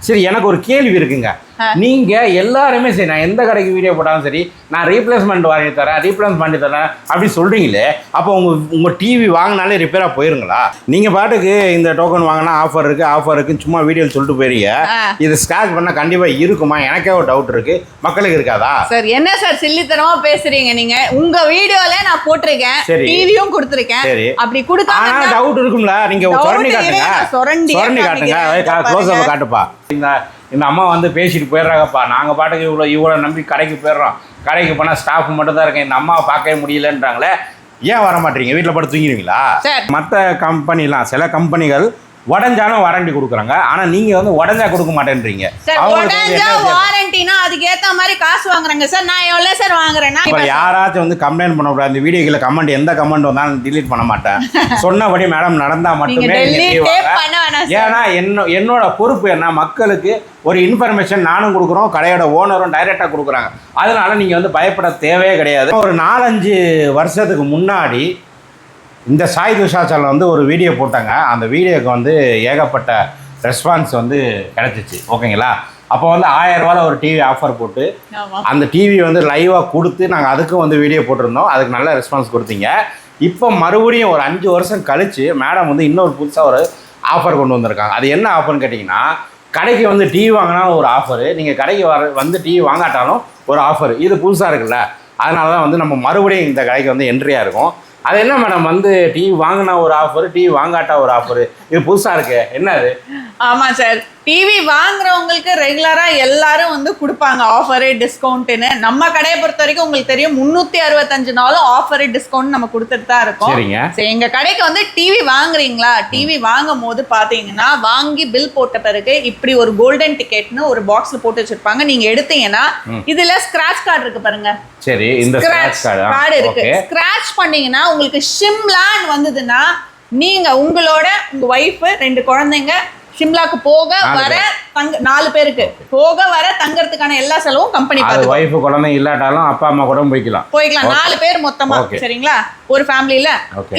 சரி, எனக்கு ஒரு கேள்வி இருக்குங்க. நீங்க எல்லாருமே சரி, நான் எந்த கடைக்கு வீடியோ போட்டாலும் சரி, நான் ரீப்ளேஸ்மெண்ட் வாங்கி தரேன், ரீப்ளேஸ் பண்ணி தரேன் அப்படி சொல்றீங்களே, அப்போ உங்க டிவி வாங்கினாலே ரிப்பேரா போயிருங்களா? நீங்க பாட்டுக்கு இந்த டோக்கன் வாங்கினா ஆஃபர் இருக்குன்னு சும்மா வீடியோ சொல்லிட்டு போயிருங்க. இது ஸ்கிராச் பண்ணா கண்டிப்பா இருக்குமா? எனக்கே ஒரு டவுட் இருக்கு, மக்களுக்கு இருக்காதா? சார் என்ன சார் சில்லித்தனமா பேசுறீங்க நீங்க? உங்க வீடியோல நான் போட்டிருக்கேன், டிவியும் கொடுத்திருக்கேன். அப்படி கொடுக்காம டவுட் இருக்கும்ல, நீங்க சொரண்டி காட்டுங்க, சொரண்டி காட்டுங்க, க்ளோஸ் அப் காட்டுப்பா. இந்த அம்மா வந்து பேசிட்டு போயிடுறாங்கப்பா, நாங்கள் பாட்டுக்கு இவ்வளோ நம்பி கடைக்கு போயிடுறோம், கடைக்கு போனால் ஸ்டாஃப் மட்டும் தான் இருக்கேன், இந்த அம்மாவை பார்க்கவே முடியலன்றாங்களே, ஏன் வர மாட்டீங்க? வீட்டில் படுத்து தூங்கிடுவீங்களா? மற்ற கம்பெனிலாம் சில கம்பெனிகள் உடஞ்சாலும் வாரண்டி கொடுக்குறாங்க, ஆனால் நீங்கள் வந்து உடஞ்சா கொடுக்க மாட்டேன்றீங்க. வாரண்டினா அதுக்கு ஏற்ற மாதிரி காசு வாங்குறாங்க சார். நான் எவ்வளோ சார் வாங்குறேன்னா இப்போ யாராச்சும் வந்து கம்ப்ளைண்ட் பண்ணக்கூடாது, இந்த வீடியோக்கில் கமெண்ட் எந்த கமெண்ட் வந்தாலும் டிலீட் பண்ண மாட்டேன், சொன்னபடி மேடம் நடந்தால் மட்டுமே. ஏன்னா என்னோட பொறுப்பு என்ன, மக்களுக்கு ஒரு இன்ஃபர்மேஷன் நானும் கொடுக்குறோம், கடையோட ஓனரும் டைரெக்டாக கொடுக்குறாங்க. அதனால நீங்கள் வந்து பயப்பட தேவையே கிடையாது. ஒரு 4-5 வருஷத்துக்கு முன்னாடி இந்த சாய் துஷாச்சல் வந்து ஒரு வீடியோ போட்டாங்க. அந்த வீடியோக்கு வந்து ஏகப்பட்ட ரெஸ்பான்ஸ் வந்து கிடச்சிச்சு, ஓகேங்களா? அப்போ வந்து 1000 ரூபாயில் ஒரு டிவி ஆஃபர் போட்டு அந்த டிவி வந்து லைவாக கொடுத்து நாங்கள் அதுக்கும் வந்து வீடியோ போட்டிருந்தோம். அதுக்கு நல்ல ரெஸ்பான்ஸ் கொடுத்தீங்க. இப்போ மறுபடியும் ஒரு 5 வருஷம் கழித்து மேடம் வந்து இன்னொரு புதுசாக ஒரு ஆஃபர் கொண்டு வந்திருக்காங்க. அது என்ன ஆஃபர்னு கேட்டிங்கன்னா, கடைக்கு வந்து டிவி வாங்கினாலும் ஒரு ஆஃபரு, நீங்கள் கடைக்கு வந்து டிவி வாங்காட்டாலும் ஒரு ஆஃபரு. இது புதுசாக இருக்குல்ல, அதனால தான் வந்து நம்ம மறுபடியும் இந்த கடைக்கு வந்து என்ட்ரியாக இருக்கும். அது என்ன மேடம் வந்து டிவி வாங்கினா ஒரு ஆஃபர், டிவி வாங்காட்டா ஒரு ஆஃபர், இது புதுசாக இருக்கு, என்ன அது? ஆமாம் சார், டிவி வாங்குறவங்களுக்கு ரெகுலராக எல்லாரும் வந்து கொடுப்பாங்க ஆஃபரு டிஸ்கவுண்ட்டுன்னு. நம்ம கடையை பொறுத்த வரைக்கும் உங்களுக்கு தெரியும் 365 நாளும் ஆஃபரு டிஸ்கவுண்ட் நம்ம கொடுத்துட்டு தான் இருக்கோம். சரி, எங்கள் கடைக்கு வந்து டிவி வாங்குறீங்களா? டிவி வாங்கும் போது பார்த்தீங்கன்னா வாங்கி பில் போட்ட பிறகு இப்படி ஒரு கோல்டன் டிக்கெட்னு ஒரு பாக்ஸில் போட்டு வச்சிருப்பாங்க. நீங்கள் எடுத்தீங்கன்னா இதில் ஸ்க்ராட்ச் கார்டு இருக்கு பாருங்க. சரி, இந்த ஸ்க்ராட்ச் கார்டு இருக்கு. ஸ்க்ராட்ச் பண்ணீங்கன்னா உங்களுக்கு ஷிம்லான்னு வந்ததுன்னா நீங்க உங்களோட உங்க ஒய்ஃப் 2 குழந்தைங்க ஷிம்லாக்கு போக வர 4 பேருக்கு போக வர தங்கறதுக்கான எல்லா செலவும் கம்பெனி பார்த்து. வைஃப் குழந்தை இல்லாட்டாலும் அப்பா அம்மா கூட போய்க்கலாம் 4 பேர் மொத்தமா. சரிங்களா? ஒரு ஃபேமிலில.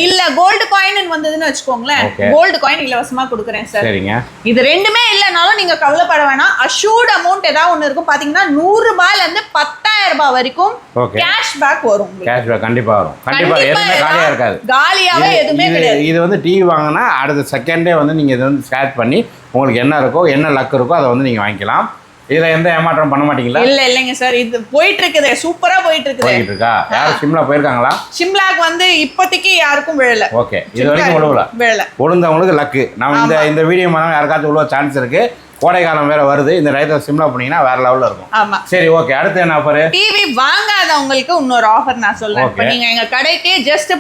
இல்ல கோல்டு காயின் வந்ததுன்னு வெச்சுக்கோங்களேன், கோல்டு காயின் இலவசமா கொடுக்குறேன் சார். சரிங்க. இது ரெண்டுமே இல்லனாலும் நீங்க கவலைப்பட வேணாம். அஷ்யூர்ட் அமௌண்ட் ஏதாவது ஒன்னு இருக்கும். பாத்தீங்கன்னா 100 ரூபாயில இருந்து 10,000 ரூபாய் வரைக்கும் கேஷ் பேக் வரும். கேஷ் பேக் கண்டிப்பா வரும். கண்டிப்பா எதுவுமே காலியா இருக்காது. காலியாவே எதுவுமே கிடையாது. இது வந்து டிவி வாங்கினா அடுத்த செகண்டே வந்து நீங்க இதை வந்து ஸ்கேட் பண்ணி உங்களுக்கு என்ன இருக்கோ, என்ன லக் இருக்கோ அதை வந்து நீங்க வாங்கிக்கலாம். இதுல எந்த ஏமாற்றம் பண்ண மாட்டீங்களா? இல்லைங்க சார், இது போயிட்டு இருக்குது, சூப்பரா போயிட்டு இருக்கா. யாரும் ஷிம்லா போயிருக்காங்களா? ஷிம்லாக்கு வந்து இப்போதைக்கு யாருக்கும் விழல. ஓகே, இது வரைக்கும் விழல. விழுந்தவங்களுக்கு லக்கு. நம்ம இந்த வீடியோ மூலம் யாருக்காச்சும் விழுவ சான்ஸ் இருக்கு. கோடை காலம் வேற வருது, இந்த ரைட்ல ஷிம்லா போனீங்கன்னா வேற லெவல்ல இருக்கும். ஆமா. சரி, ஓகே. அடுத்து என்ன ஆஃபர்? டிவி வாங்காதவங்களுக்கு இன்னொரு ஆஃபர் நான் சொல்றேன். இப்போ நீங்க எங்க கடைக்கு ஜஸ்ட்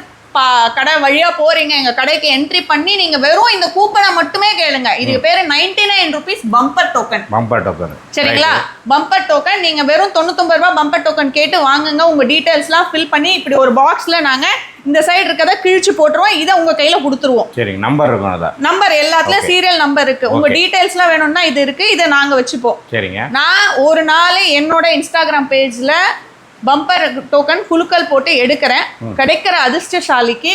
கடை வழியா போறீங்க, எங்க கடைக்கு என்ட்ரி பண்ணி நீங்க வெறும் இந்த கூப்பனை மட்டுமே கேளுங்க. இதுக்கு பேரு 99 rupees bumper token. Bumper token, சரிங்களா? பம்பர் டோக்கன் நீங்க வெறும் 99 ரூபாய் பம்பர் டோக்கன் கேட்டு வாங்குங்க. உங்க டீடைல்ஸ்லாம் ஃபில் பண்ணி இப்படி ஒரு பாக்ஸ்ல நாங்க இந்த சைடு இருக்கத கிழிச்சு போட்டுருவோம். இதை உங்க கையில கொடுத்துருவோம். சரி, நம்பர் இருக்கும். அத நம்பர் எல்லாத்துலயும் சீரியல் நம்பர் இருக்கு. உங்க டீடைல்ஸ்லாம் வேணும்னா இது இருக்கு, இதை நாங்க வச்சுப்போம். சரிங்க. நான் ஒரு நாள் என்னோட இன்ஸ்டாகிராம் பேஜ்ல பம்பர் டோக்கன் குலுக்கல் போட்டு எடுக்கிறேன். கிடைக்கிற அதிர்ஷ்டசாலிக்கு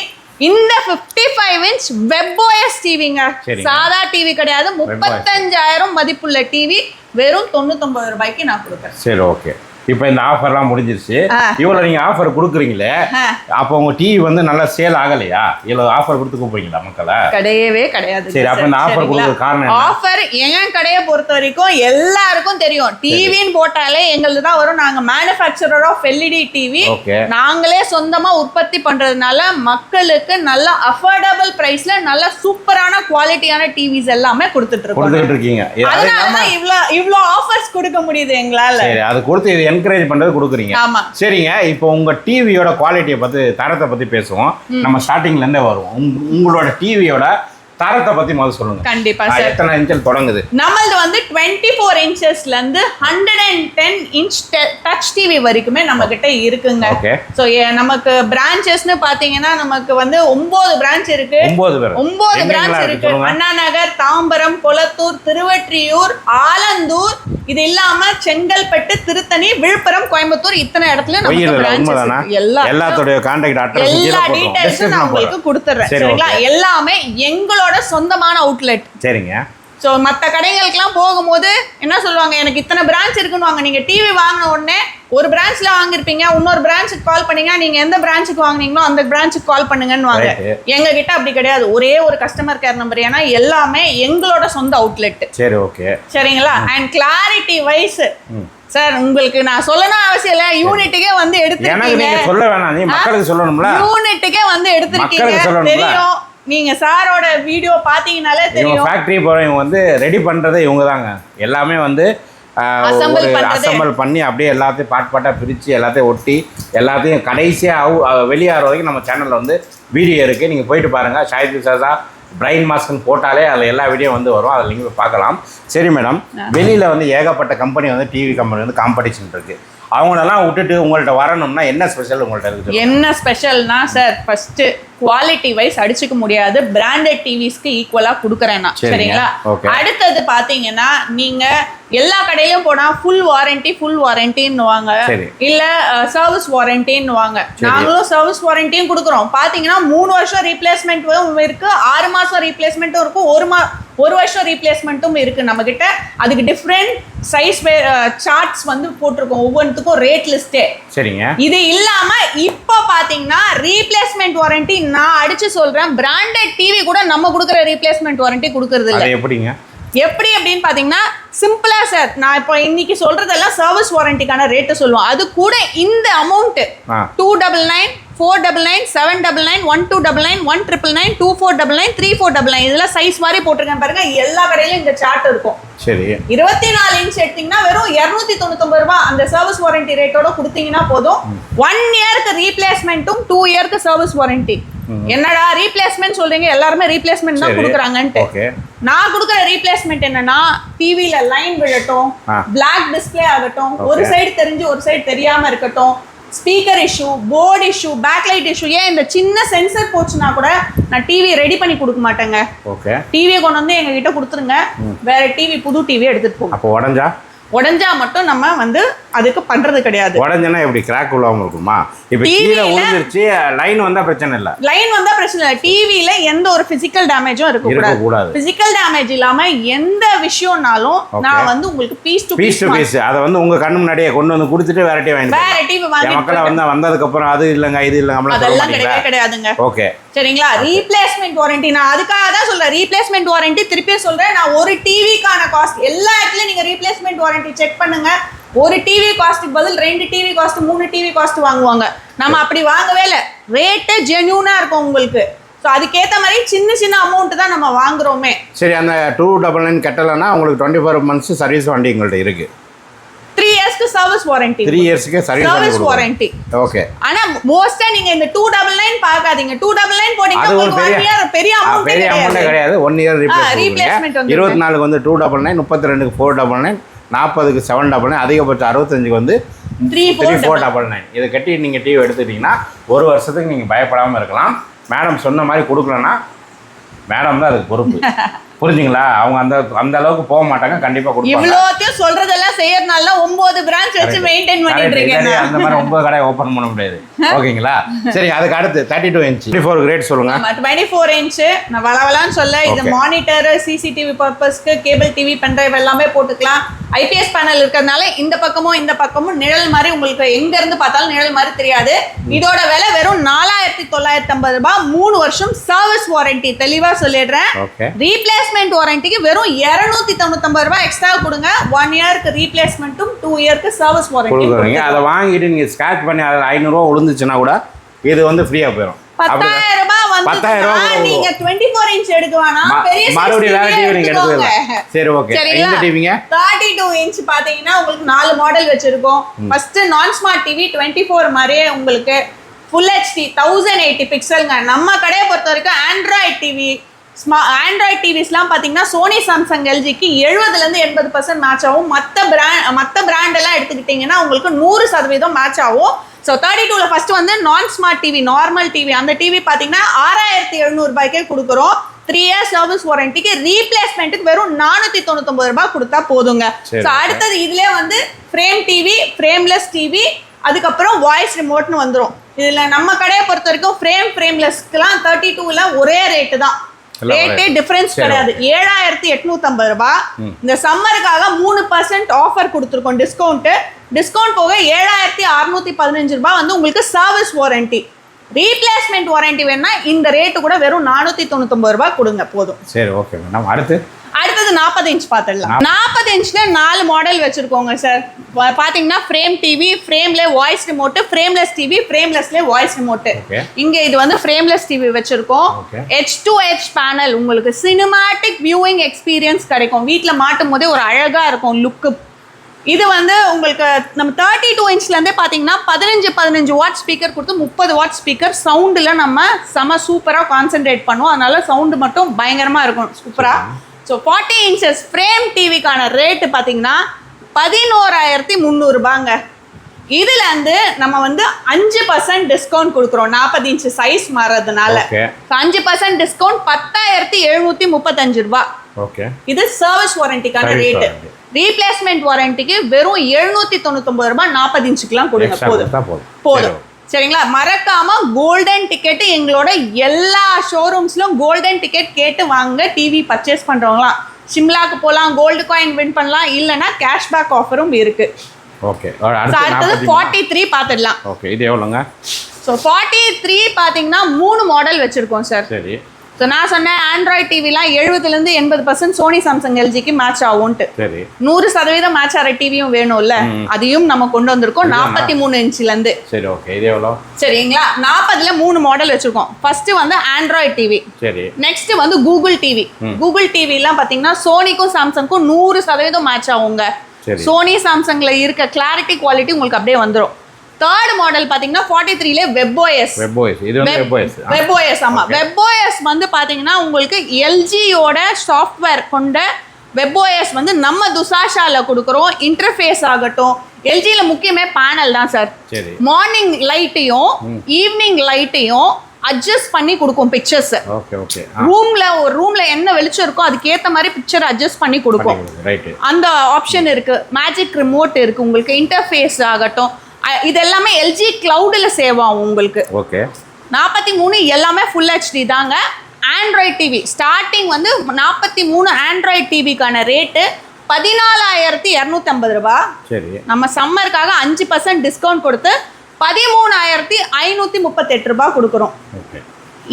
இந்த 55 inch WebOS டிவிங்க. சாதா டிவி கிடையாது, 35,000 மதிப்புள்ள டிவி வெறும் 99 ரூபாய்க்கு நான் கொடுக்குறேன். சரி, ஓகே. இப்போ இந்த ஆஃபர்லாம் முடிஞ்சிருச்சு. இவ்வளோ நீங்கள் ஆஃபர் கொடுக்குறீங்களே, அப்போ உங்கள் டிவி வந்து நல்லா சேல் ஆகலையா? இவ்வளோ ஆஃபர் கொடுத்து கூப்பிடுறீங்களா மக்களை? கிடையவே கிடையாது. சரி, அப்போ இந்த ஆஃபர் கொடுக்குற காரணம்? ஆஃபர் என் கடையை பொறுத்த வரைக்கும் எல்லாருக்கும் தெரியும். டிவின்னு போட்டாலே எங்களுக்கு தான் வரும். நாங்கள் மேனுஃபேக்சரர் ஆஃப் எல்இடி டிவி, நாங்களே சொந்தமாக உற்பத்தி பண்ணுறதுனால மக்களுக்கு நல்ல அஃபோர்டபுள் ப்ரைஸில் நல்ல சூப்பரான குவாலிட்டியான டிவிஸ் எல்லாமே கொடுத்துட்டு இருக்கீங்க. அதனால தான் இவ்வளோ ஆஃபர்ஸ் கொடுக்க முடியுது எங்களால். சரி, அது கொடுத்து இது என்கரேஜ் பண்றது கொடுக்குறீங்க. சரிங்க. இப்போ உங்க டிவியோட குவாலிட்டியை பத்தி, தரத்தை பத்தி பேசுவோம். நம்ம ஸ்டார்டிங்ல இருந்தே வருவோம். உங்களோட டிவியோட தரத்தை பத்தி முதல்ல சொல்லுங்க. கண்டிப்பா சார். எத்தனை இன்ச்சில் தொடங்குது? நம்மளது வந்து 24 inchesல இருந்து 110 inch டச் டிவி வரைக்குமே நம்ம கிட்ட இருக்குங்க. சோ நமக்கு பிரான்ச்சஸ்னு பாத்தீங்கன்னா நமக்கு வந்து 9 பிரான்ச் இருக்கு. 9 பிரான்ச் இருக்கு. அண்ணா நகர், தாம்பரம், கொளத்தூர், திருவொற்றியூர், ஆலந்தூர், இது இல்லாம செங்கல்பட்டு, திருத்தணி, விழுப்புரம், கோயம்புத்தூர், இத்தனை இடத்துல நமக்கு பிரான்ச்சஸ் இருக்கு. எல்லாத்தோட கான்டாக்ட் அட்ரஸ் எல்லா டீடைல்ஸும் நான் உங்களுக்கு கொடுத்துறேன். சரிங்களா? எல்லாமே எங்களோட சொந்தமான அவுட்லெட். சரிங்க. ஸோ மற்ற கடைகளுக்கெல்லாம் போகும்போது என்ன சொல்லுவாங்க, எனக்கு இத்தனை பிரான்ச் இருக்குன்னு வாங்க. நீங்கள் டிவி வாங்கின உடனே ஒரு பிரான்ச்ல வாங்கிருப்பீங்க, இன்னொரு பிரான்ச்சுக்கு கால் பண்ணீங்கன்னா நீங்க எந்த பிரான்ச்சுக்கு வாங்குனீங்களோ அந்த பிரான்ச்சுக்கு கால் பண்ணுங்கன்னு வாங்க. எங்க கிட்ட அப்படி கிடையாது, ஒரே ஒரு கஸ்டமர் கேர் நம்பர். ஏன்னா எல்லாமே எங்களோட சொந்த அவுட்லெட். சரி, ஓகே, சரிங்களா. அண்ட் கிளாரிட்டி வைஸ் சார் உங்களுக்கு நான் சொல்லணும் அவசியம் இல்ல, யூனிட்டுக்கே வந்து எடுத்துருக்கீங்க. சொல்ல வேணாம், நீ மக்களுக்கு சொல்லணும்ல. யூனிட்டுக்கே வந்து எடுத்துருக்கீங்க, தெரியும். நீங்க சாரோட வீடியோ பாத்தீங்கனாலே தெரியும். ஃபேக்டரி போறவங்க வந்து ரெடி பண்றதே இவங்க தாங்க. எல்லாமே வந்து அசம்பிள் பண்ணி அப்படியே எல்லாத்தையும் பார்ட்டாக பிரித்து எல்லாத்தையும் ஒட்டி எல்லாத்தையும் கடைசியாக வெளியாகிற வரைக்கும் நம்ம சேனலில் வந்து வீடியோ இருக்குது. நீங்கள் போயிட்டு பாருங்கள். ஷாஹித் விசாசா பிரைன் மாஸ்க்னு போட்டாலே அதில் எல்லா வீடியோ வந்து வரும், அதில் நீங்கள் பார்க்கலாம். சரி மேடம், வெளியில் வந்து ஏகப்பட்ட கம்பெனி வந்து டிவி கம்பெனி வந்து காம்படிஷன் இருக்குது. அவங்களெல்லாம் விட்டுட்டு உங்கள்கிட்ட வரணும்னா என்ன ஸ்பெஷல் உங்கள்கிட்ட இருக்குது? என்ன ஸ்பெஷல்னா சார், ஃபஸ்ட்டு குவாலிட்டி வைஸ் அடிச்சுக்க முடியாது, பிராண்டட் டிவிஸ்க்கு ஈக்குவலாக கொடுக்குறேன்னா, சரிங்களா. அடுத்தது பார்த்தீங்கன்னா நீங்கள் எல்லா கடையிலும் போனால் ஃபுல் வாரண்டின்னு வாங்க, இல்லை சர்வீஸ் வாரண்டின்னு வாங்க. நாங்களும் சர்வீஸ் வாரண்டியும் கொடுக்குறோம். பார்த்தீங்கன்னா 3 வருஷம் ரீப்ளேஸ்மெண்ட்டும் இருக்குது, 6 மாதம் ரீப்ளேஸ்மெண்ட்டும் இருக்கும், ஒரு வருஷம் ரீப்ளேஸ்மெண்ட்டும் இருக்குது நம்மக்கிட்ட. அதுக்கு டிஃப்ரெண்ட் சைஸ் சார்ட்ஸ் வந்து போட்டிருக்கோம், ஒவ்வொன்றுத்துக்கும் ரேட் லிஸ்ட்டே. சரிங்க. இது இல்லாமல் இப்போ பார்த்தீங்கன்னா ரீப்ளேஸ்மெண்ட் வாரண்டி நான் அடிச்சு சொல்கிறேன், பிராண்டட் டிவி கூட நம்ம கொடுக்குற ரீப்ளேஸ்மெண்ட் வாரண்டி கொடுக்கறது இல்லை. எப்படிங்க? எப்படி அப்படின்னு பார்த்தீங்கன்னா சிம்பிளா சார், நான் இப்போ இன்னைக்கு சொல்றதெல்லாம் சர்வீஸ் வாரண்டிக்கான ரேட்டு சொல்லுவோம். அது கூட இந்த அமௌண்ட் 299, 499, 799, 1299, 1999, 2499, 3499 இதெல்லாம் சைஸ் மாதிரி போட்டிருக்கேன் பாருங்க. எல்லா கடையிலும் இந்த சார்ட் இருக்கும். சரி, 24 இன்ச் எடுத்தீங்கன்னா வெறும் 299 ரூபாய் அந்த சர்வீஸ் வாரண்டி ரேட்டோட கொடுத்தீங்கன்னா போதும். 1 இயருக்கு ரீப்ளேஸ்மெண்ட்டும் 2 இயருக்கு சர்வீஸ் வாரண்டி. என்னடா ரீப்ளேஸ்மெண்ட் சொல்றீங்க, எல்லாருமே ரீப்ளேஸ்மெண்ட் தான் கொடுக்குறாங்கன்ட்டு. நான் கொடுக்குற ரீப்ளேஸ்மெண்ட் என்னன்னா, டிவில லைன் விழட்டும், பிளாக் டிஸ்பிளே ஆகட்டும், ஒரு சைடு தெரிஞ்சு ஒரு சைடு தெரியாம இருக்கட்டும், speaker issue, board issue, backlight issue, ஏன் இந்த சின்ன சென்சர் போச்சுன்னா கூட நான் டிவி ரெடி பண்ணி கொடுக்க மாட்டேங்க. டிவியை கொண்டு வந்து எங்க கிட்ட கொடுத்துருங்க, வேற டிவி புது டிவி எடுத்துட்டு போங்க. அப்போ உடஞ்சா மட்டும் நம்ம வந்து அதுக்கு பண்றது கிடையாது. உடஞ்சனா எப்படி கிராக் உள்ளாம இருக்குமா? இப்போ கீழ உடைஞ்சிருச்சு, லைன் வந்தா பிரச்சனை இல்ல. லைன் வந்தா பிரச்சனை இல்ல. டிவில எந்த ஒரு பிசிக்கல் டேமேஜும் இருக்க கூடாது. பிசிக்கல் டேமேஜ் இல்லாம எந்த விஷயம்னாலும் நான் வந்து உங்களுக்கு பீஸ் டு பீஸ் அத வந்து உங்க கண்ணு முன்னாடியே கொண்டு வந்து கொடுத்துட்டு வேற டிவி வாங்கி மக்கள வந்து வந்ததுக்கு அப்புறம் அது இல்லங்க இது இல்லங்க அதெல்லாம் கிடையாதுங்க. ஓகே, சரிங்களா. ரீப்ளேஸ்மெண்ட் வாரண்டி நான் அதுக்காக தான் சொல்றேன். ரீப்ளேஸ்மெண்ட் வாரண்டி திருப்பி சொல்றேன். நான் ஒரு டிவிக்கான காஸ்ட் எல்லா இடத்துலயும் நீங்க ரீப்ளேஸ்மெண்ட் வாரண்டி செக் பண்ணுங்க. ஒரு டிவி காஸ்ட்டுக்கு பதில் 2 டிவி காஸ்ட், 3 டிவி காஸ்ட் வாங்குவாங்க. நம்ம அப்படி வாங்கவே இல்லை. ரேட்டு ஜென்யூனா இருக்கும் உங்களுக்கு. ஸோ அதுக்கேற்ற மாதிரி சின்ன சின்ன அமௌண்ட் தான் நம்ம வாங்குறோமே. சரி, அந்த 299 கட்டலைன்னா உங்களுக்கு 24 months சர்வீஸ் வாரண்டி உங்கள்கிட்ட இருக்கு. 3 இயர்ஸ்க்கு சர்வீஸ் வாரண்டி. 3 இயர்ஸ்க்கு சர்வீஸ் வாரண்டி. ஓகே. ஆனா மோஸ்டா நீங்க இந்த 299 பார்க்காதீங்க. 299 போடிங்க உங்களுக்கு 1 இயர் பெரிய அமௌண்ட் கிடையாது. 1 இயர் ரீப்ளேஸ்மென்ட் வந்து 24க்கு வந்து 299, 32க்கு 499, 40க்கு 799, அதிகபட்சம் 65க்கு வந்து 3499. இதை கட்டி நீங்கள் டிவி எடுத்துக்கிட்டிங்கன்னா 1 வருஷத்துக்கு நீங்கள் பயப்படாமல் இருக்கலாம். மேடம் சொன்ன மாதிரி கொடுக்கலன்னா மேடம் தான் அதுக்கு பொறுப்பு. புரிஞ்சுங்களா? அவங்க அந்த அளவுக்கு போக மாட்டாங்க, கண்டிப்பா கொடுப்பாங்க. இவ்வளோத்தையும் சொல்றதெல்லாம் செய்யறதுனால 9 பிரான்ச் வச்சு மெயின்டைன் பண்ணிட்டு இருக்கீங்க. அந்த மாதிரி 9 கடை ஓபன் பண்ண முடியாது. ஓகேங்களா? சரி, அதுக்கு அடுத்து 32 இன்ச் 24 கிரேட் சொல்லுங்க. 24 இன்ச் நான் வளவலான்னு சொல்ல, இது மானிட்டர், சிசிடிவி பர்பஸ்க்கு, கேபிள் டிவி, பென் டிரைவ் எல்லாமே போட்டுக்கலாம். ஐபிஎஸ் பேனல் இருக்கிறதுனால இந்த பக்கமும் நிழல் மாதிரி உங்களுக்கு எங்க இருந்து பார்த்தாலும் நிழல் மாதிரி தெரியாது. இதோட விலை வெறும் 4950 ரூபாய். 3 வருஷம் சர்வீஸ் வாரண்டி. தெளிவா சொல்லிடுறேன். ரீப்ளேஸ்மெண்ட் வாரண்டிக்கு வெறும் 299 ரூபாய் எக்ஸ்ட்ரா கொடுங்க. 1 இயருக்கு ரீப்ளேஸ்மெண்ட்டும் 2 இயருக்கு சர்வீஸ் வாரண்டி கொடுங்க. அதை வாங்கிட்டு நீங்க ஸ்கிராட்ச் பண்ணி அதில் 500 ரூபா விழுந்துச்சுன்னா கூட இது வந்து ஃப்ரீயா போயிடும். 10,000 ரூபாய் வந்து 10,000 ரூபாய் நீங்க 24 இன்ச் எடுக்கவானா பெரிய மறுபடியும் வேற டிவி நீங்க எடுத்துக்கலாம். சரி, ஓகே. இந்த டிவிங்க 32 இன்ச் பாத்தீங்கன்னா உங்களுக்கு 4 மாடல் வச்சிருக்கோம். ஃபர்ஸ்ட் நான் ஸ்மார்ட் டிவி 24 மாதிரியே உங்களுக்கு ஃபுல் ஹெச்டி 1080 பிக்சல்ங்க. நம்ம கடையை பொறுத்த வரைக்கும் ஆண்ட்ராய்ட் டிவி, ஆண்ட்ராய்ட் டிவிஸ்லாம் பார்த்தீங்கன்னா சோனி, சாம்சங், எல்ஜிக்கு 70% 80% மேட்ச் ஆகும். மற்ற பிராண்ட் எல்லாம் எடுத்துக்கிட்டிங்கன்னா உங்களுக்கு 100% மேட்ச் ஆகும். ஸோ 32ல் ஃபர்ஸ்ட் வந்து நான் ஸ்மார்ட் டிவி, நார்மல் டிவி, அந்த டிவி பார்த்தீங்கன்னா 6700 ரூபாய்க்கே கொடுக்குறோம். 3 இயர்ஸ் சர்வீஸ் வாரண்டிக்கு. ரீப்ளேஸ்மெண்ட்டுக்கு வெறும் 499 ரூபாய் கொடுத்தா போதுங்க. ஸோ அடுத்தது இதுலேயே வந்து ஃப்ரேம் டிவி, ஃப்ரேம்லெஸ் டிவி, அதுக்கப்புறம் வாய்ஸ் ரிமோட்னு வந்துடும். இதில் நம்ம கடையை பொறுத்த வரைக்கும் ஃப்ரேம்லெஸ்க்குலாம் 32ல் ஒரே ரேட்டு தான். ரேட்டே டிஃபரன்ஸ் கிடையாது. 7850 ரூபாய். இந்த சம்மருக்காக 3% ஆஃபர் கொடுத்துருக்கோம், டிஸ்கவுண்ட் போக 7615 ரூபாய் வந்து உங்களுக்கு சர்வீஸ் வாரண்டி. ரீப்ளேஸ்மெண்ட் வாரண்டி வேணா இந்த ரேட்டு கூட வெறும் 499 ரூபாய் கொடுங்க போதும். சரி, ஓகே மேடம். அடுத்தது 40 இன்ச் பார்த்துடலாம். 40 இன்ச்ல 4 மாடல் வச்சிருக்கோங்க சார். பாத்தீங்கன்னா ஃப்ரேம் டிவி, ஃப்ரேம்ல வாய்ஸ் ரிமோட், ஃப்ரேம்லெஸ் டிவி, ஃப்ரேம்லெஸ்ல வாய்ஸ் ரிமோட். இங்க இது வந்து ஃப்ரேம்லெஸ் டிவி வச்சிருக்கோம். H2H பேனல், உங்களுக்கு சினிமாட்டிக் வியூவிங் எக்ஸ்பீரியன்ஸ் கிடைக்கும். வீட்ல மாட்டும் போதே ஒரு அழகா இருக்கும் லுக்கு. இது வந்து உங்களுக்கு நம்ம 32 இன்ச்ல இருந்தே பாத்தீங்கன்னா 15 வாட் ஸ்பீக்கர் கொடுத்து 30 வாட் ஸ்பீக்கர். சவுண்டுல நம்ம செம சூப்பரா கான்சென்ட்ரேட் பண்ணுவோம், அதனால சவுண்டு மட்டும் பயங்கரமா இருக்கும் சூப்பரா. ஸோ 40 இன்ச்சஸ் ஃப்ரேம் டிவிக்கான ரேட்டு பார்த்தீங்கன்னா 11300 ரூபாங்க. இதுல இருந்து நம்ம வந்து 5% டிஸ்கவுண்ட் கொடுக்குறோம். 40 இன்ச் சைஸ் மாறதுனால 5% டிஸ்கவுண்ட் 10735 ரூபாய். இது சர்வீஸ் வாரண்டிக்கான ரேட்டு. ரீப்ளேஸ்மெண்ட் வாரண்டிக்கு வெறும் 799 ரூபாய் 40 இன்ச்சுக்குலாம் கொடுங்க போதும். சரிங்களா? மறக்காம கோல்டன் டிக்கெட், எங்களோட எல்லா ஷோரூம்ஸ்லும் கோல்டன் டிக்கெட் கேட்டு வாங்க. டிவி பர்ச்சேஸ் பண்றவங்களாம் சிம்லாக்கு போகலாம், கோல்டு காயின் வின் பண்ணலாம், இல்லைன்னா கேஷ்பேக் ஆஃபரும் இருக்கு. ஓகே, அடுத்தது 43 பார்த்துடலாம். ஓகே, இது எவ்வளோங்க? ஸோ 43 பார்த்தீங்கன்னா 3 மாடல் வச்சிருக்கோம் சார். சரி. ஸோ நான் சொன்னேன் ஆண்ட்ராய்ட் டிவிலாம் 70% 80% சோனி சாம்சங் எல்ஜிக்கு மேட்ச் ஆகும்ட்டு. 100% மேட்ச் ஆகிற டிவியும் வேணும்ல, அதையும் நம்ம கொண்டு வந்திருக்கோம் 43 இன்ச்ல இருந்து. சரி, ஓகே. இது எவ்வளோ? சரிங்களா? 40ல 3 மாடல் வச்சிருக்கோம். ஃபர்ஸ்ட் வந்து ஆண்ட்ராய்ட் டிவி, சரி. நெக்ஸ்ட் வந்து கூகுள் டிவி. கூகுள் டிவிலாம் பார்த்தீங்கன்னா சோனிக்கும் சாம்சங்க்கும் 100% மேட்ச் ஆகுங்க. சோனி சாம்சங்ல இருக்க கிளாரிட்டி குவாலிட்டி உங்களுக்கு அப்படியே வந்துடும். தேர்ட் மாடல் பாத்தீங்கன்னா 43ல WebOS. இது வந்து WebOS. ஆமா, WebOS வந்து பாத்தீங்கன்னா உங்களுக்கு LGயோட சாஃப்ட்வேர் கொண்ட WebOS வந்து நம்ம துசாஷால கொடுக்குறோம். இன்டர்ஃபேஸ் ஆகட்டும், LGல முக்கியமே பேனல் தான் சார். மார்னிங் லைட்டையும் ஈவினிங் லைட்டையும் அட்ஜஸ்ட் பண்ணி கொடுக்கும் பிக்சர்ஸ். ரூம்ல என்ன வெளிச்சம் இருக்கோ அதுக்கு ஏத்த மாதிரி பிக்சர் அட்ஜஸ்ட் பண்ணி கொடுக்கும். அந்த ஆப்ஷன் இருக்கு. மேஜிக் ரிமோட் இருக்கு. உங்களுக்கு இன்டர்ஃபேஸ் ஆகட்டும், இது எல்லாமே எல்ஜி கிளவுட்ல சேவ் ஆகும் உங்களுக்கு. ஓகே. 43 எல்லாமே ஃபுல் HD தாங்க. ஆண்ட்ராய்ட் டிவி ஸ்டார்டிங் வந்து 43 ஆண்ட்ராய்ட் டிவிக்கான ரேட்டு 14250 ரூபாய். சரி. நம்ம சம்மருக்காக 5% டிஸ்கவுண்ட் கொடுத்து 13538 ரூபாய் கொடுக்குறோம். ஓகே.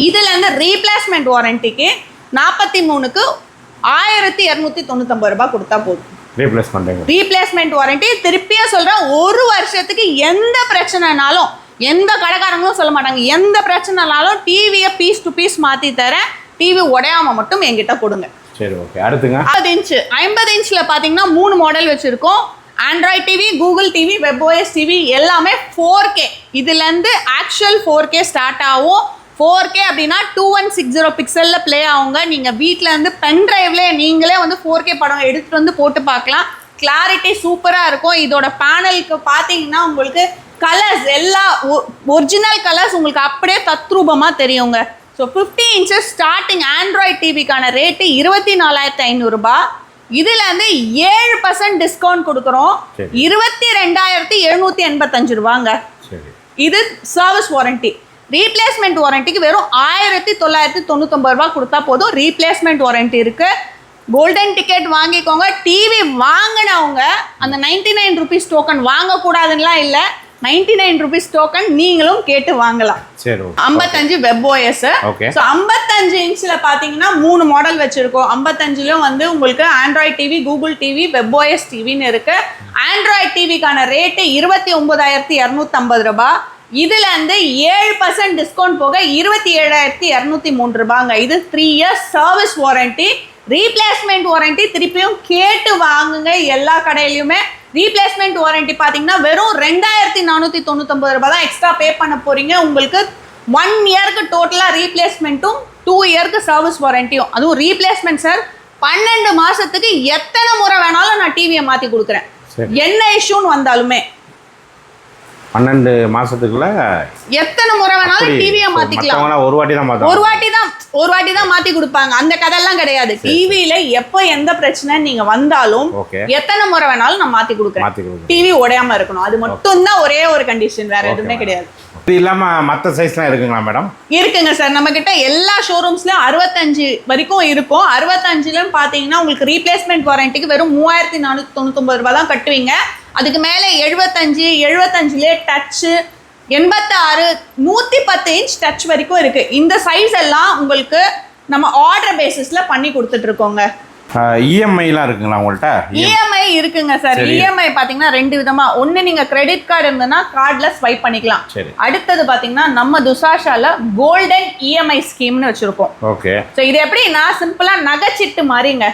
இதுல இருந்து ரீப்ளேஸ்மெண்ட் வாரண்டிக்கு 43க்கு 1299 ரூபாய் கொடுத்தா போதும். ரீப்ளேஸ்மெண்ட் வாரண்டி திருப்பியும் சொல்றேன், 1 வருஷத்துக்கு எந்த பிரச்சனைனாலும், எந்த கடைக்காரங்களும் சொல்ல மாட்டாங்க, எந்த பிரச்சனைனாலும் டிவியை பீஸ் டு பீஸ் மாத்தி தரேன். டிவி உடையாம மட்டும் என்கிட்ட கொடுங்க. சரி, ஓகே. அடுத்துங்க 50 இன்ச்ல பாத்தீங்கன்னா 3 மாடல் வச்சிருக்கோம். Android TV, Google TV, WebOS TV எல்லாமே 4K. இதுல இருந்து ஆக்சுவல் 4K ஸ்டார்ட் ஆகும். 4K அப்படின்னா 2160 பிக்சல்ல பிளே ஆகுங்க. நீங்க வீட்ல இருந்து பென் டிரைவ்ல நீங்களே வந்து 4K படம் எடுத்துட்டு வந்து போட்டு பார்க்கலாம். கிளாரிட்டி சூப்பரா இருக்கும். இதோட பேனலுக்கு பாத்தீங்கன்னா உங்களுக்கு கலர்ஸ் எல்லா ஒரிஜினல் கலர்ஸ் உங்களுக்கு அப்படியே தத்ரூபமா தெரியுங்க. ஸோ 50 இன்ச்சஸ் ஸ்டார்டிங் ஆண்ட்ராய்ட் டிவிக்கான ரேட்டு 24500 ரூபாய். இதுல இருந்து 7% டிஸ்கவுண்ட் கொடுக்குறோம். 22785 ரூபாங்க. இது சர்வீஸ் வாரண்டி. ரீப்ளேஸ்மெண்ட் வாரண்டிக்கு வெறும் 1999 ரூபாய் கொடுத்தா போதும். ரீப்ளேஸ்மெண்ட் வாரண்டி இருக்கு. கோல்டன் டிக்கெட் வாங்கிக்கோங்க. டிவி வாங்கினவங்க அந்த 99 ருபீஸ் டோக்கன் வாங்கக்கூடாதுன்னா இல்லை, 99 ருபீஸ் டோக்கன் நீங்களும் கேட்டு வாங்கலாம். 55 WebOS. ஸோ 55 இன்ச்சில் பார்த்தீங்கன்னா 3 மாடல் வச்சிருக்கோம். 55லும் வந்து உங்களுக்கு Android TV, Google TV, WebOS டிவின்னு இருக்கு. ஆண்ட்ராய்ட் டிவிக்கான ரேட்டு 29250 ரூபாய். இதுல இருந்து 7% டிஸ்கவுண்ட் போக 27203 ரூபாங்க. இது 3 years service warranty. Replacement warranty திருப்பியும் கேட்டு வாங்குங்க எல்லா கடையிலுமே. ரீப்ளேஸ்மெண்ட் வாரண்டி பார்த்தீங்கன்னா வெறும் 2499 ரூபாய் தான் எக்ஸ்ட்ரா பே பண்ண போறீங்க. உங்களுக்கு 1 இயருக்கு டோட்டலாக ரீப்ளேஸ்மெண்ட்டும் 2 இயருக்கு சர்வீஸ் வாரண்டியும். அதுவும் ரீப்ளேஸ்மெண்ட் சார் 12 மாசத்துக்கு எத்தனை முறை வேணாலும் நான் டிவியை மாற்றி கொடுக்குறேன், என்ன இஷ்யூன்னு வந்தாலுமே. 12 மாசத்துக்குள்ள எத்தனை முறை வேணாலும் டிவியை மாத்திக்கலாம். ஒரு வாட்டி தான் ஒரு வாட்டி தான் மாத்தி கொடுப்பாங்க. அந்த கதையெல்லாம் கிடையாது. டிவில எப்போ எந்த பிரச்சனை நீங்க வந்தாலும் எத்தனை முறை வேணாலும் நான் மாத்தி கொடுக்குறேன். டிவி உடையாம இருக்கணும், அது மட்டும் தான் ஒரே ஒரு கண்டிஷன், வேற எதுவுமே கிடையாது. இது இல்லாம மற்ற சைஸ்லாம் இருக்குங்களா மேடம்? இருக்குங்க சார், நம்ம கிட்ட எல்லா ஷோரூம்ஸ்லயும் 65 வரைக்கும் இருக்கும். 65ல பாத்தீங்கன்னா உங்களுக்கு ரீப்ளேஸ்மெண்ட் வாரண்டிக்கு வெறும் 3499 ரூபாய் தான் கட்டுவீங்க. அதுக்கு மேல 75 டச், 86, 110 இன்ச் டச் வரைக்கும் இருக்கு. இந்த சைஸ் எல்லாம் உங்களுக்கு நம்ம ஆர்டர் பேசிஸ்ல பண்ணி கொடுத்துட்டு இருக்கோங்க. இஎம்ஐலாம் இருக்குங்களா உங்கள்கிட்ட? இஎம்ஐ இருக்குங்க சார். இஎம்ஐ பாத்தீங்கன்னா 2 விதமா. ஒன்னு நீங்க கிரெடிட் கார்டு இருந்ததுன்னா கார்டுல ஸ்வைப் பண்ணிக்கலாம். அடுத்தது பாத்தீங்கன்னா நம்ம துசாஷால கோல்டன் இஎம்ஐ ஸ்கீம்னு வச்சிருக்கோம். ஓகே. சோ இது எப்படின்னா சிம்பிளா நகைச்சீட்டு மாதிரிங்க.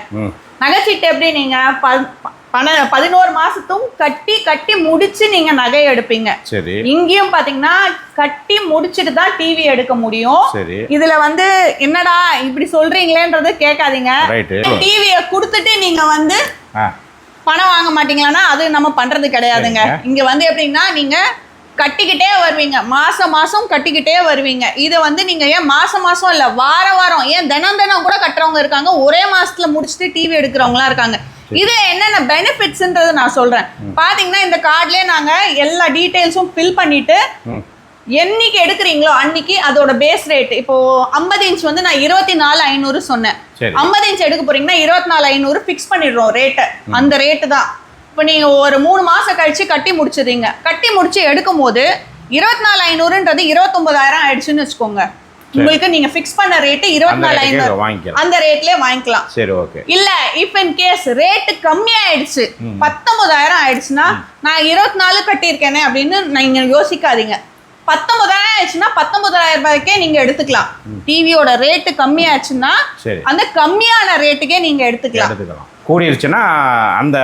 நகைச்சீட்டு எப்படி நீங்க 11 மாசத்தும் கட்டி முடிச்சு நீங்க நகை எடுப்பீங்க. இங்கேயும் பாத்தீங்கன்னா கட்டி முடிச்சிட்டு தான் டிவி எடுக்க முடியும். இதுல வந்து என்னடா இப்படி சொல்றீங்களேன்றது கேட்காதீங்க. டிவியை கொடுத்துட்டு நீங்க வந்து பணம் வாங்க மாட்டீங்களான்னா அது நம்ம பண்றது கிடையாதுங்க. இங்க வந்து எப்படின்னா நீங்க கட்டிக்கிட்டே வருவீங்க, மாசம் கட்டிக்கிட்டே வருவீங்க. இதை வந்து நீங்க ஏன் மாசம் இல்ல வாரம் ஏன் தினம் கூட கட்டுறவங்க இருக்காங்க, ஒரே மாசத்துல முடிச்சுட்டு டிவி எடுக்கிறவங்களாம் இருக்காங்க. இது என்னென்ன பெனிஃபிட்ஸ்ன்றது நான் சொல்றேன். பாத்தீங்கன்னா இந்த கார்ட்லயே நாங்க எல்லா டீடைல்ஸும் ஃபில் பண்ணிட்டு என்னைக்கு எடுக்கிறீங்களோ அன்னைக்கு அதோட பேஸ் ரேட். இப்போ 50 இன்ச் வந்து நான் 24,500 சொன்னேன். 50 இன்ச் எடுக்க போறீங்கன்னா 24,500 ஃபிக்ஸ் பண்ணிடுறோம் ரேட்டை. அந்த ரேட்டு தான். இப்போ நீங்க ஒரு 3 மாசம் கழிச்சு கட்டி முடிச்சிடுறீங்க. கட்டி முடிச்சு எடுக்கும் போது 24,500ன்றது 29,000 ஆயிடுச்சுன்னு வச்சுக்கோங்க. உங்களுக்கு நீங்க ஃபிக்ஸ் பண்ண ரேட் 24,500 அந்த ரேட்லயே வாங்கிக்கலாம். சரி, ஓகே. இல்ல இஃப் இன் கேஸ் ரேட் கம்மி ஆயிடுச்சு 19,000 ஆயிடுச்சுன்னா நான் 24 கட்டியிருக்கேனே அப்படின்னு நீங்க யோசிக்காதீங்க. 19,000 ஆயிடுச்சுன்னா 19,000 ரூபாய்க்கே நீங்க எடுத்துக்கலாம். டிவியோட ரேட்டு கம்மியாச்சுன்னா அந்த கம்மியான ரேட்டுக்கே நீங்க எடுத்துக்கலாம். கூடிருச்சுன்னா அந்த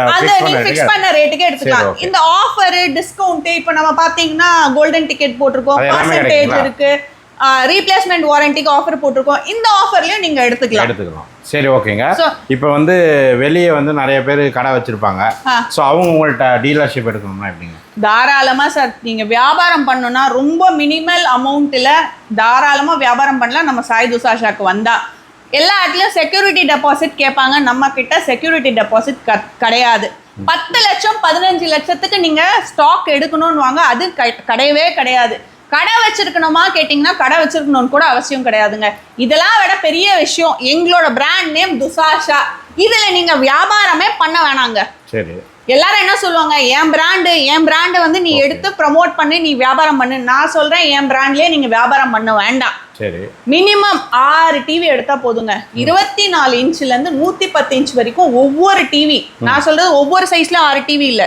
ஃபிக்ஸ் பண்ண ரேட்டுக்கே எடுத்துக்கலாம். இந்த ஆஃபர் டிஸ்கவுண்ட் இப்போ நம்ம பாத்தீங்கன்னா கோல்டன் டிக்கெட் போட்டிருக்கோம், பர்சன்டேஜ் இருக்கு, ரீப்ளேஸ்மெண்ட் வாரண்டிக்கு ஆஃபர் போட்டிருக்கோம். இந்த ஆஃபர்லயும் நீங்க எடுத்துக்கலாம். சரி, ஓகேங்க. இப்போ வந்து வெளியே வந்து நிறைய பேர் கடை வச்சிருப்பாங்க. ஸோ அவங்க உங்கள்கிட்ட டீலர்ஷிப் எடுக்கணும்னா எப்படிங்க? தாராளமா சார். நீங்க வியாபாரம் பண்ணணும்னா ரொம்ப மினிமல் அமௌண்ட்ல தாராளமா வியாபாரம் பண்ணலாம். நம்ம சாய் துசாஷாக்கு வந்தா எல்லா இடத்துலயும் செக்யூரிட்டி டெபாசிட் கேட்பாங்க. நம்ம கிட்ட செக்யூரிட்டி டெபாசிட் கிடையாது. 10 லட்சம் 15 லட்சத்துக்கு நீங்க ஸ்டாக் எடுக்கணும்னு வாங்க, அது கிடையவே கிடையாது. கடை வச்சிருக்கணுமா கேட்டிங்கன்னா கடை வச்சிருக்கணும்னு கூட அவசியம் கிடையாதுங்க. இதெல்லாம் விட பெரிய விஷயம் எங்களோட பிராண்ட் நேம் துசாஷா. இதுல நீங்க வியாபாரமே பண்ண வேணாங்க. சரி. எல்லாரும் என்ன சொல்லுவாங்க, என் பிராண்டு வந்து நீ எடுத்து ப்ரமோட் பண்ணி நீ வியாபாரம் பண்ணு. நான் சொல்றேன் என் பிராண்ட்லயே நீங்க வியாபாரம் பண்ண வேண்டாம். சரி. மினிமம் 6 டிவி எடுத்தா போதுங்க. 24 இன்ச்ல இருந்து 110 இன்ச் வரைக்கும் ஒவ்வொரு டிவி. நான் சொல்றது ஒவ்வொரு சைஸ்ல 6 டிவி இல்ல,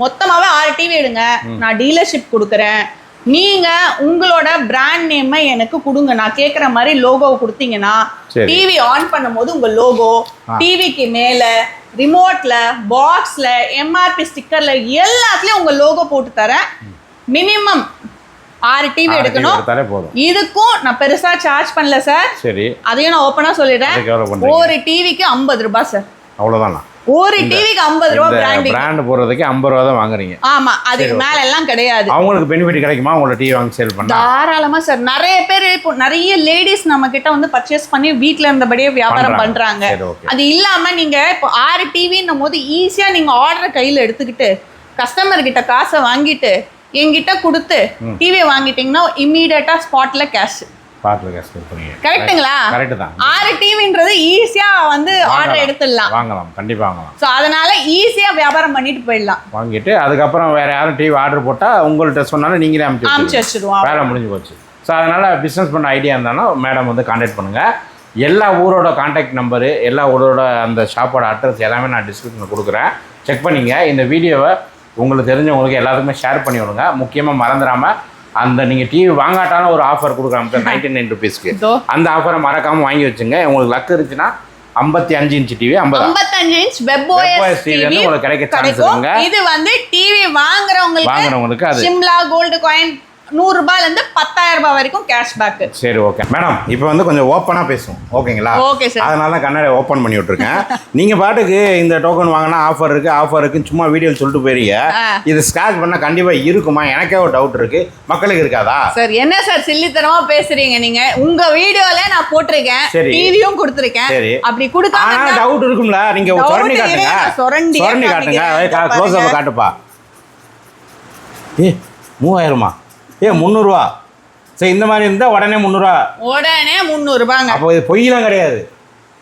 மொத்தமாவே 6 டிவி எடுங்க. நான் டீலர்ஷிப் கொடுக்குறேன். நீங்க உங்களோட பிராண்ட் நேமை எனக்கு கொடுங்க. நான் கேட்குற மாதிரி லோகோவை கொடுத்தீங்கன்னா டிவி ஆன் பண்ணும்போது உங்க லோகோ டிவிக்கு மேல, ரிமோட்ல, பாக்ஸ்ல, எம்ஆர்பி ஸ்டிக்கர்ல எல்லாத்துலயும் உங்க லோகோ போட்டு தரேன். மினிமம் 6 டிவி எடுக்கணும். இதுக்கும் நான் பெருசா சார்ஜ் பண்ணல சார். சரி. அதையும் நான் ஓப்பனா சொல்லிடுறேன். ஒரு டிவிக்கு 50 ரூபாய் சார். அவ்வளவுதானா? ஒரு டிவிக்கு 50 ரூபாய் பிராண்ட் போறதுக்கு 50 ரூபாய் தான் வாங்குறீங்க. ஆமா, அதுக்கு மேல எல்லாம் கிடையாது. அவங்களுக்கு பெனிஃபிட் கிடைக்குமா உங்களோட டிவி வாங்கி சேல் பண்ணா? தாராளமா சார். நிறைய பேர் இப்போ நிறைய லேடிஸ் நம்ம கிட்ட வந்து பர்ச்சேஸ் பண்ணி வீட்ல இருந்தபடியே வியாபாரம் பண்றாங்க. அது இல்லாம நீங்க இப்போ 6 டிவின்னும் போது ஈஸியா நீங்க ஆர்டர் கையில எடுத்துக்கிட்டு கஸ்டமர் கிட்ட காசை வாங்கிட்டு என்கிட்ட கொடுத்து டிவி வாங்கிட்டீங்கன்னா இம்மீடியட்டா ஸ்பாட்ல கேஷ். கரெக்ட்டுங்களா? கரெக்ட் தான். 6 டிவின்றது ஈஸியா வந்து ஆர்டர் எடுத்துடலாம். வாங்கலாம், கண்டிப்பா வாங்கலாம். சோ அதனால ஈஸியா வியாபாரம் பண்ணிட்டு போயிடலாம். வாங்கிட்டு அதுக்கப்புறம் வேற யாரும் டிவி ஆர்டர் போட்டா உங்கள்கிட்ட சொன்னாலும் நீங்களே அனுப்பிச்சு வச்சிடுவோம். வேலை முடிஞ்சு போச்சு. ஸோ அதனால பிஸ்னஸ் பண்ண ஐடியா இருந்தாலும் மேடம் வந்து கான்டாக்ட் பண்ணுங்க. எல்லா ஊரோட கான்டாக்ட் நம்பரு, எல்லா ஊரோட அந்த ஷாப்போட அட்ரஸ் எல்லாமே நான் டிஸ்கிரிப்ஷனில் கொடுக்குறேன். செக் பண்ணிங்க. இந்த வீடியோவை உங்களுக்கு தெரிஞ்சவங்களுக்கு எல்லாத்துக்குமே ஷேர் பண்ணி விடுங்க. முக்கியமாக மறந்துடாமல் அந்த நீங்கள் டிவி வாங்காட்டாலும் ஒரு ஆஃபர் கொடுக்குறாங்க 99 ருபீஸ்க்கு. அந்த ஆஃபரை மறக்காமல் வாங்கி வச்சுங்க. உங்களுக்கு லக் இருந்துச்சுன்னா 55 inch TV 55 inch webOS TV வந்து உங்களுக்கு கிடைக்க சான்ஸ் இருக்குங்க. இது வந்து டிவி வாங்குறவங்களுக்கு அது சிம்லா கோல்ட் காயின் 100 ரூபாயில இருந்து 10,000 ரூபாய் வரைக்கும் கேஷ்பேக். சரி ஓகே மேடம், இப்போ வந்து கொஞ்சம் ஓப்பனா பேசுவோம் ஓகேங்களா? Okay sir. அதனால தான் கண்ணாடி ஓப்பன் பண்ணி விட்டுருக்கேன். நீங்க பாட்டுக்கு இந்த டோக்கன் வாங்கினா ஆஃபர் இருக்குன்னு சும்மா வீடியோவில் சொல்லிட்டு போறீங்க. இது ஸ்கிராச் பண்ணா கண்டிப்பா இருக்குமா? எனக்கே ஒரு டவுட் இருக்கு, மக்களுக்கு இருக்காதா? சார் என்ன சார் சில்லித்தனமா பேசுறீங்க நீங்க? உங்க வீடியோல நான் போட்டிருக்கேன், டிவியும் கொடுத்திருக்கேன். அப்படி கொடுக்காம டவுட் இருக்கும்ல, நீங்க சொரணி காட்டுங்க. சொரணி காட்டுங்க, க்ளோஸ் அப் காட்டுப்பா. 3000மா? 300 ரூபா. சரி, இந்த மாதிரி இருந்தா உடனே 300 ரூபாங்க. அப்போ இது பொய்யெல்லாம் கிடையாது.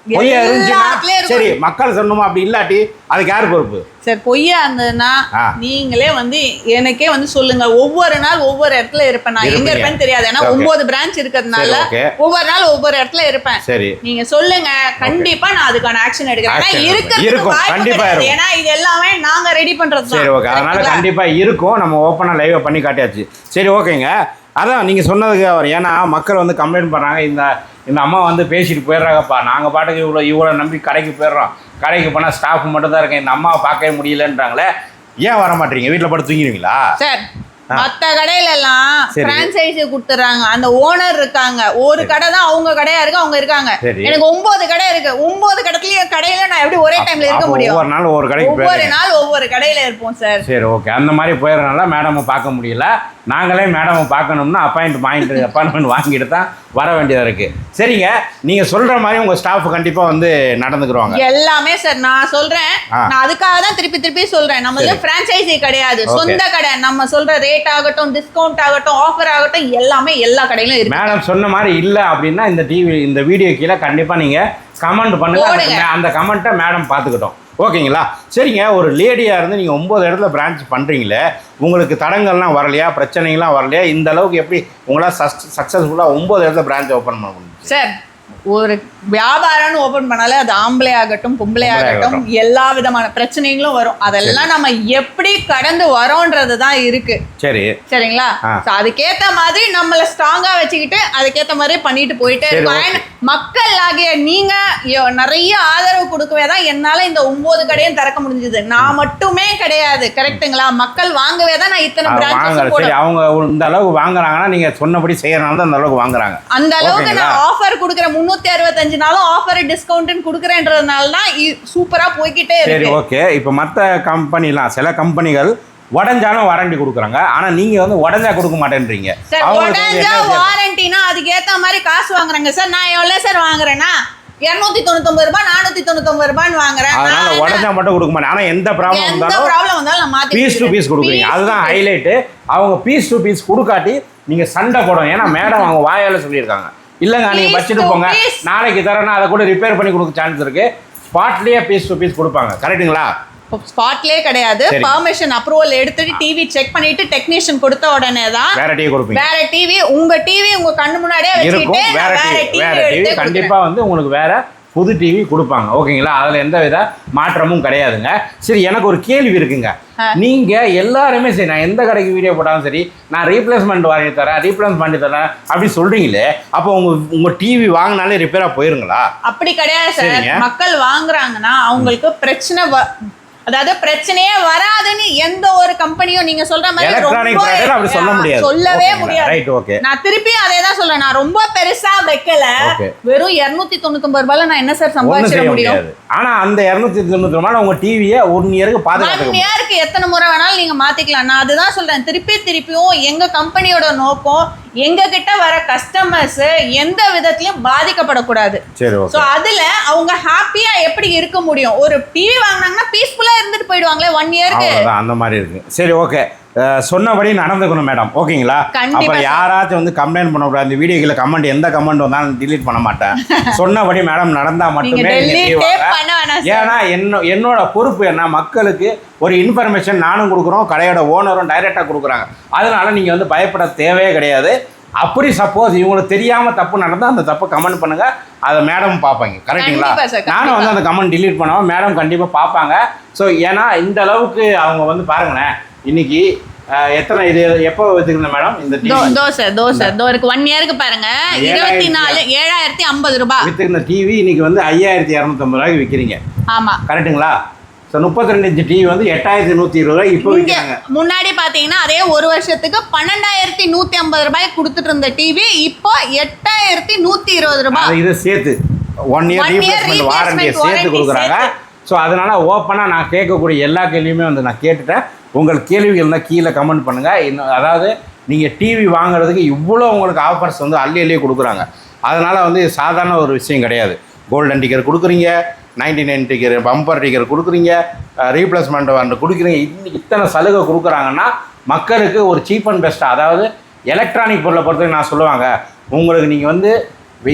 பொய்யா இருந்துச்சுன்னா சரி, மக்கள் சொன்னோமா, அப்படி இல்லாட்டி அதுக்கு யார் பொறுப்பு? சார் பொய்யா இருந்ததுன்னா நீங்களே வந்து எனக்கே வந்து சொல்லுங்க. ஒவ்வொரு நாள் ஒவ்வொரு இடத்துல இருப்பேன். நான் எங்க இருப்பேன்னு தெரியாது, ஏன்னா 9 பிரான்ச் இருக்கிறதுனால ஒவ்வொரு நாள் ஒவ்வொரு இடத்துல இருப்பேன். சரி, நீங்க சொல்லுங்க, கண்டிப்பா நான் அதுக்கான ஆக்ஷன் எடுக்கிறேன். இருக்கும் கண்டிப்பா, ஏன்னா இது எல்லாமே நாங்க ரெடி பண்றது. சரி ஓகே, அதனால கண்டிப்பா இருக்கும். நம்ம ஓப்பனா லைவா பண்ணி காட்டியாச்சு. சரி ஓகேங்க, அதான் நீங்கள் சொன்னதுக்கு அவர், ஏன்னா மக்கள் வந்து கம்ப்ளைண்ட் பண்ணுறாங்க, இந்த அம்மா வந்து பேசிட்டு போயிடுறாங்கப்பா, நாங்கள் பாட்டுக்கு இவ்வளோ நம்பி கடைக்கு போயிடுறோம், கடைக்கு போனால் ஸ்டாஃப் மட்டும் தான் இருக்கேன், இந்த அம்மாவை பார்க்கவே முடியலன்றாங்களே, ஏன் வர மாட்டீங்க? வீட்டில் படுத்து தூங்கிடுவீங்களா? சார் மற்ற கடையில எல்லாம் பிரான்சைஸி கொடுத்துறாங்க, அந்த ஓனர் இருக்காங்க, ஒரு கடை தான் அவங்க கடையா இருக்கு, அவங்க இருக்காங்க. எனக்கு 9 கடை இருக்கு, 9 கடையில நான் எப்படி ஒரே டைம்ல இருக்க முடியும்? ஒவ்வொரு நாள் ஒவ்வொரு கடையில இருப்போம் சார். சரி ஓகே, அந்த மாதிரி போயிடுறதுனால மேடமை பார்க்க முடியல. நாங்களே மேடமை பார்க்கணும்னா அப்பாயின்மெண்ட் வாங்கிட்டு தான் வர வேண்டியதாக இருக்குது. சரிங்க, நீங்கள் சொல்கிற மாதிரி உங்கள் ஸ்டாஃப் கண்டிப்பாக வந்து நடந்துக்குருவாங்க எல்லாமே. சார் நான் சொல்கிறேன், நான் அதுக்காக தான் திருப்பி சொல்கிறேன், நம்ம ஃப்ரான்ச்சைசி கிடையாது, சொந்த கடை. நம்ம சொல்கிற ரேட் ஆகட்டும், டிஸ்கவுண்ட் ஆகட்டும், ஆஃபர் ஆகட்டும், எல்லாமே எல்லா கடையிலும் இருக்கு. மேடம் சொன்ன மாதிரி இல்லை அப்படின்னா இந்த வீடியோ கீழே கண்டிப்பாக நீங்கள் கமெண்ட் பண்ணுங்க. அந்த கமெண்ட்டை மேடம் பார்த்துக்கிட்டோம் ஓகேங்களா? சரிங்க, ஒரு லேடியாக இருந்து நீங்கள் 9 இடத்துல பிரான்ச் பண்ணுறீங்களே, உங்களுக்கு தடங்கள்லாம் வரலையா, பிரச்சனைகள்லாம் வரலையா? இந்த அளவுக்கு எப்படி உங்களால் சக்ஸஸ்ஃபுல்லாக 9 இடத்துல பிரான்ச் ஓப்பன் பண்ண முடியும்? சார் ஒரு வியாபாரம்னு ஓபன் பண்ணாலே அது ஆம்பளை ஆகட்டும் பொம்பளை ஆகட்டும் எல்லா விதமான பிரச்சனைகளும் வரும். அதெல்லாம் நம்ம எப்படி கடந்து வரோன்றது தான் இருக்கு. சரி சரிங்களா? அதுக்கேத்த மாதிரி நம்மள ஸ்ட்ராங்கா வச்சுக்கிட்டு அதுக்கேத்த மாதிரி பண்ணிட்டு போயிட்டே இருக்கோம். மக்கள் ஆகிய நீங்க நிறைய ஆதரவு கொடுக்கவே தான் என்னால இந்த 9 கடையும் திறக்க முடிஞ்சது. நான் மட்டுமே கிடையாது, கரெக்ட்டுங்களா? மக்கள் வாங்கவே தான் நான் இத்தனை பிரான்ச்சஸ் போடுறேன். அவங்க இந்த அளவுக்கு வாங்குறாங்கன்னா நீங்க சொன்னபடி செய்யறனால தான் அந்த அளவுக்கு வாங்குறாங்க. அந்த அளவுக்கு நான் ஆஃபர் கொடுக்குறேன், 365 நாளும் ஆஃபர் டிஸ்கவுண்ட் கொடுக்குறேன்றதுனால தான் சூப்பரா போய்கிட்டே இருக்கு. சரி ஓகே, இப்போ மற்ற கம்பெனிலாம் சில கம்பெனிகள் உடஞ்சாலும் வாரண்டி கொடுக்குறாங்க, ஆனா நீங்க வந்து உடஞ்சா கொடுக்க மாட்டேன்றீங்க. உடஞ்சா வாரண்டினா அதுக்கு ஏத்த மாதிரி காசு வாங்குறாங்க சார். நான் எவ்வளவு சார் வாங்குறேன்னா 299 ரூபாய் 499 ரூபாய்னு வாங்குறேன். அதனால உடஞ்சா மட்டும் கொடுக்க மாட்டேன். ஆனா எந்த ப்ராப்ளம் வந்தாலும் நான் மாத்தி பீஸ் டு பீஸ் கொடுக்குறீங்க, அதுதான் ஹைலைட். அவங்க பீஸ் டு பீஸ் கொடுக்காட்டி நீங்க சண்டை போடும். ஏன்னா மேடம் அவங்க வாயால சொல்லியிருக்காங்க, இல்லைங்க நீங்கள் வச்சுட்டு போங்க, நாளைக்கு தரேன்னா அதை கூட ரிப்பேர் பண்ணி கொடுக்க சான்ஸ் இருக்கு. ஸ்பாட்லேயே பீஸ் டு பீஸ் கொடுப்பாங்க, கரெக்டுங்களா? ஸ்பாட்லேயே கிடையாது, பர்மிஷன் அப்ரூவல் எடுத்துட்டு டிவி செக் பண்ணிட்டு டெக்னீஷியன் கொடுத்த உடனே தான் வேற டிவி கொடுப்பீங்க. வேற டிவி உங்க கண்ணு முன்னாடியே வச்சுக்கிட்டு வேற டிவி கண்டிப்பா வந்து உங்களுக்கு வேற புது டிவி கொடுப்பாங்க ஓகேங்களா? அதில் எந்த வித மாற்றமும் கிடையாதுங்க. சரி, எனக்கு ஒரு கேள்வி இருக்குங்க. நீங்கள் எல்லாருமே சரி, நான் எந்த கடைக்கு வீடியோ போட்டாலும் சரி, நான் ரீப்ளேஸ்மெண்ட் வாங்கி தரேன், ரீப்ளேஸ் பண்ணி தரேன் அப்படி சொல்கிறீங்களே, அப்போ உங்கள் டிவி வாங்கினாலே ரிப்பேராக போயிருங்களா? அப்படி கிடையாது சார். மக்கள் வாங்குறாங்கன்னா அவங்களுக்கு பிரச்சனை, அதாவது பிரச்சனையே வராதுன்னு எந்த ஒரு கம்பெனியும் நீங்க சொல்ற மாதிரி சொல்லவே முடியாது. நான் திருப்பி அதே தான் சொல்றேன், நான் ரொம்ப பெருசா வைக்கல, வெறும் 299 ரூபாயில நான் என்ன சார் சம்பாதிச்சிட முடியும்? ஆனா அந்த 299 ரூபாய் உங்க டிவியை 1 இயருக்கு பாதுகாத்து 1 இயருக்கு எத்தனை முறை வேணாலும் நீங்க மாத்திக்கலாம். நான் அதுதான் சொல்றேன், திருப்பியும் எங்க கம்பெனியோட நோக்கம் எங்க கிட்ட வர கஸ்டமர்ஸ் எந்த விதத்திலயும் பாதிக்கப்படக்கூடாது. சோ அதுல அவங்க ஹாப்பியா எப்படி இருக்க முடியும்? ஒரு டிவி வாங்கினாங்கன்னா பீஸ்ஃபுல்லா இருந்துட்டு போயிடுவாங்களே 1 இயருக்கு. அந்த மாதிரி இருக்கு. சரி ஓகே, சொன்னபடி நடந்துக்கணும் மேடம் ஓகேங்களா? அப்புறம் யாராச்சும் வந்து கம்ப்ளைண்ட் பண்ணக்கூடாது. இந்த வீடியோக்குள்ள கமெண்ட் எந்த கமெண்ட் வந்தாலும் டிலீட் பண்ண மாட்டேன். சொன்னபடி மேடம் நடந்தா மட்டுமே. ஏன்னா என்னோட பொறுப்பு என்ன, மக்களுக்கு ஒரு இன்ஃபர்மேஷன் நானும் கொடுக்குறோம், கடையோட ஓனரும் டைரெக்டாக கொடுக்குறாங்க. அதனால நீங்கள் வந்து பயப்பட தேவையே கிடையாது. அப்படி சப்போஸ் இவங்களுக்கு தெரியாமல் தப்பு நடந்தால் அந்த தப்பை கமெண்ட் பண்ணுங்கள், அதை மேடம் பார்ப்பாங்க, கரெக்டுங்களா? நானும் வந்து அந்த கமெண்ட் டிலீட் பண்ணுவோம், மேடம் கண்டிப்பாக பார்ப்பாங்க. ஸோ ஏன்னா இந்த அளவுக்கு அவங்க வந்து பாருங்களேன், இன்னைக்கு எத்தனை இது எப்போ வச்சுருந்தேன் மேடம்? இந்த தோசை இருக்கு 1 இயருக்கு பாருங்க, 24,750 ரூபாய் வித்துருந்த டிவி இன்னைக்கு வந்து 5,250 ரூபாய்க்கு விற்கிறீங்க. ஆமா, கரெக்டுங்களா? ஸோ 32 இன்ச் டிவி வந்து 8120 இப்போ விற்கிறாங்க. முன்னாடி பார்த்தீங்கன்னா அதே ஒரு வருஷத்துக்கு 12,150 ரூபாய் கொடுத்துட்டு இருந்த டிவி இப்போ 8,120 ரூபாய். இது சேர்த்து 1 இயர் ரீப்ளேஸ்மெண்ட் வாரண்டியை சேர்த்து கொடுக்குறாங்க. ஸோ அதனால் ஓப்பனாக நான் கேட்கக்கூடிய எல்லா கேள்வியுமே வந்து நான் கேட்டுட்டேன். உங்கள் கேள்விகள் இருந்தால் கீழே கமெண்ட் பண்ணுங்கள். இன்னும் அதாவது நீங்கள் டிவி வாங்குறதுக்கு இவ்வளோ உங்களுக்கு ஆஃபர்ஸ் வந்து அள்ளி கொடுக்குறாங்க. அதனால் வந்து சாதாரண ஒரு விஷயம் கிடையாது. கோல்டன் டிக்கர் கொடுக்குறீங்க, 99 டிக்கர் பம்பர் டிக்கர் கொடுக்குறீங்க, ரீப்ளேஸ்மெண்ட் வாரண்டி கொடுக்குறீங்க. இத்தனை சலுகை கொடுக்குறாங்கன்னா மக்களுக்கு ஒரு சீப் அண்ட் பெஸ்ட்டாக, அதாவது எலக்ட்ரானிக் பொருளை பொறுத்தவரைக்கும் நான் சொல்லுவாங்க, உங்களுக்கு நீங்கள் வந்து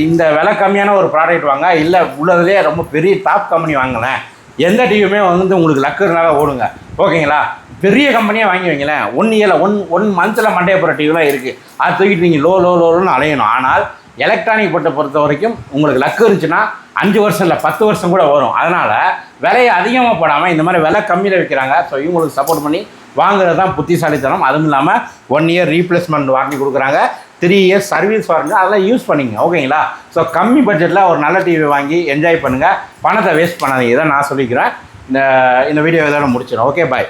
இந்த விலை கம்மியான ஒரு ப்ராடக்ட் வாங்க, இல்லை உள்ளதுலேயே ரொம்ப பெரிய டாப் கம்பெனி வாங்கினேன், எந்த டிவியுமே வந்து உங்களுக்கு லக்குனால ஓடுங்க. ஓகேங்களா? பெரிய கம்பெனியாக வாங்கி வைங்களேன். 1 இயரில் 1 மந்த்தில் மண்டைய போகிற டிவிலாம் இருக்குது. அதை தூக்கிட்டு நீங்கள் லோன்னு அலையணும். ஆனால் எலக்ட்ரானிக் பொறுத்த வரைக்கும் உங்களுக்கு லக்கு இருந்துச்சுன்னா 5 வருஷம் இல்லை 10 வருஷம் கூட வரும். அதனால் விலையை அதிகமாக போடாமல் இந்த மாதிரி விலை கம்மியில் விற்கிறாங்க. ஸோ இவங்களுக்கு சப்போர்ட் பண்ணி வாங்குறது தான் புத்திசாலித்தனம். அதுவும் இல்லாமல் 1 இயர் ரீப்ளேஸ்மெண்ட் வாரண்டி கொடுக்குறாங்க, 3 இயர்ஸ் சர்வீஸ் வாரண்டி, அதெல்லாம் யூஸ் பண்ணிங்க. ஓகேங்களா? ஸோ கம்மி பட்ஜெட்டில் ஒரு நல்ல டிவி வாங்கி என்ஜாய் பண்ணுங்கள், பணத்தை வேஸ்ட் பண்ணாதீங்க. இதை நான் சொல்லிக்கிறேன். இந்த வீடியோ இதோட முடிச்சிடும். ஓகே, பாய்.